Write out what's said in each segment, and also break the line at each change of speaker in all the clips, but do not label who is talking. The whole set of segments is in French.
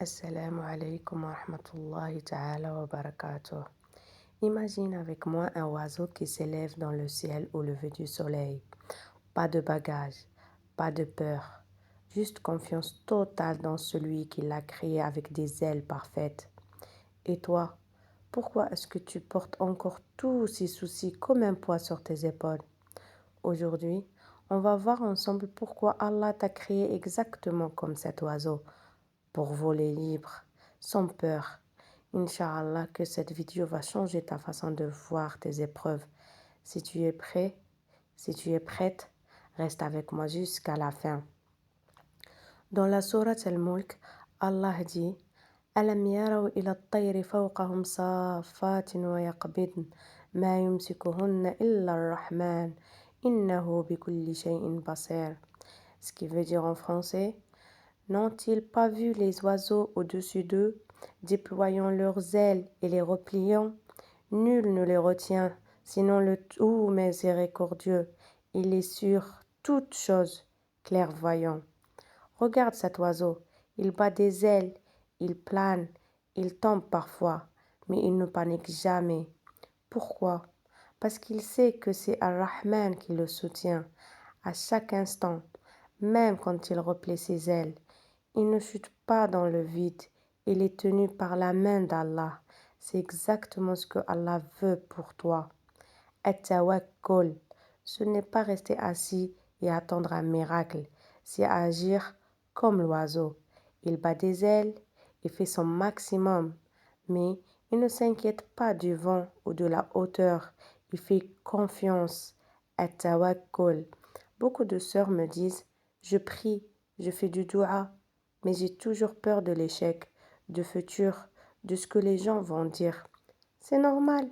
Assalamu alaikum wa rahmatullahi ta'ala wa barakatuh. Imagine avec moi un oiseau qui s'élève dans le ciel au lever du soleil. Pas de bagages, pas de peur, juste confiance totale dans celui qui l'a créé avec des ailes parfaites. Et toi, pourquoi est-ce que tu portes encore tous ces soucis comme un poids sur tes épaules? Aujourd'hui, on va voir ensemble pourquoi Allah t'a créé exactement comme cet oiseau, pour voler libre, sans peur. Inch'Allah que cette vidéo va changer ta façon de voir tes épreuves. Si tu es prêt, si tu es prête, reste avec moi jusqu'à la fin. Dans la sourate Al-Mulk, Allah dit ألم يروا إلى الطير فوقهم صافات ويقبضن ما يمسكهن إلا الرحمن إنه بكل شيء بصير. Ce qui veut dire en français, n'ont-ils pas vu les oiseaux au-dessus d'eux, déployant leurs ailes et les repliant? Nul ne les retient, sinon le tout miséricordieux. Il est sur toute chose clairvoyant. Regarde cet oiseau, il bat des ailes, il plane, il tombe parfois, mais il ne panique jamais. Pourquoi? Parce qu'il sait que c'est Ar-Rahman qui le soutient à chaque instant, même quand il replie ses ailes. Il ne chute pas dans le vide, il est tenu par la main d'Allah. C'est exactement ce que Allah veut pour toi. At-tawakkul, ce n'est pas rester assis et attendre un miracle, c'est agir comme l'oiseau. Il bat des ailes et fait son maximum, mais il ne s'inquiète pas du vent ou de la hauteur. Il fait confiance. At-tawakkul. Beaucoup de sœurs me disent, je prie, je fais du dua, mais j'ai toujours peur de l'échec, du futur, de ce que les gens vont dire. C'est normal,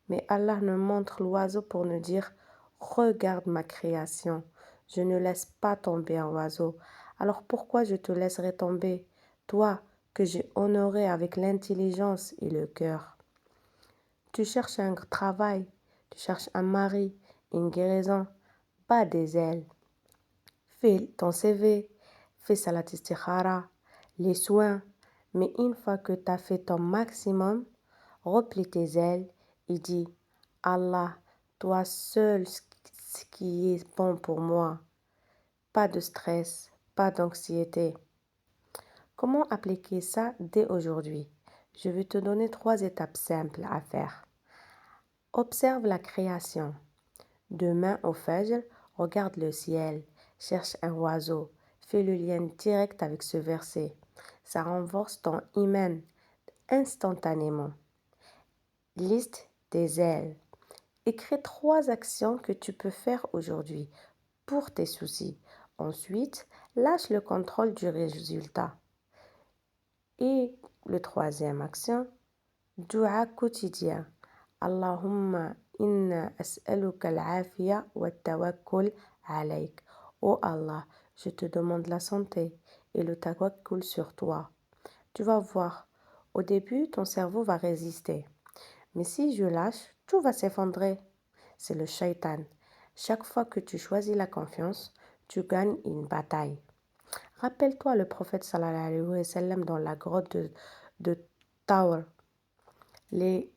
mais Allah nous montre l'oiseau pour nous dire, regarde ma création, je ne laisse pas tomber un oiseau. Alors pourquoi je te laisserai tomber, toi que j'ai honoré avec l'intelligence et le cœur? Tu cherches un travail, tu cherches un mari, une guérison, pas des ailes. Fais ton CV, fais salat istikhara, les soins, mais une fois que tu as fait ton maximum, replie tes ailes et dis Allah, toi seul ce qui est bon pour moi. Pas de stress, pas d'anxiété. Comment appliquer ça dès aujourd'hui? Je vais te donner 3 étapes simples à faire. Observe la création. Demain au Fajr, regarde le ciel, cherche un oiseau, fais le lien direct avec ce verset. Ça renforce ton iman instantanément. Liste des ailes. Écris 3 actions que tu peux faire aujourd'hui pour tes soucis. Ensuite, lâche le contrôle du résultat. Et le 3e action, dua quotidien. Allahumma inna as'aluka al-afiya wa tawakkul alayk. Oh Allah, je te demande la santé et le tawakkul sur toi. Tu vas voir, au début, ton cerveau va résister. Mais si je lâche, tout va s'effondrer. C'est le shaitan. Chaque fois que tu choisis la confiance, tu gagnes une bataille. Rappelle-toi le prophète sallallahu alayhi wa sallam dans la grotte de Tawr. Les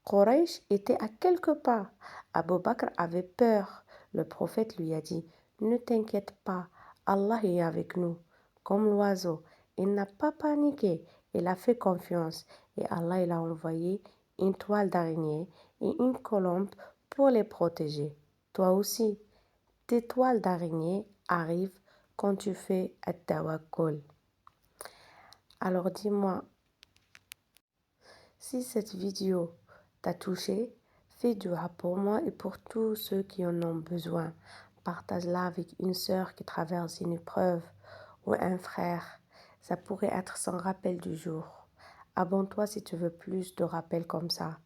Quraysh étaient à quelques pas. Abu Bakr avait peur. Le prophète lui a dit, ne t'inquiète pas, Allah est avec nous. Comme l'oiseau, il n'a pas paniqué, il a fait confiance. Et Allah il a envoyé une toile d'araignée et une colombe pour les protéger. Toi aussi, tes toiles d'araignée arrivent quand tu fais at-tawakkul. Alors dis-moi, si cette vidéo t'a touché, fais dua pour moi et pour tous ceux qui en ont besoin. Partage-la avec une sœur qui traverse une épreuve ou un frère. Ça pourrait être son rappel du jour. Abonne-toi si tu veux plus de rappels comme ça.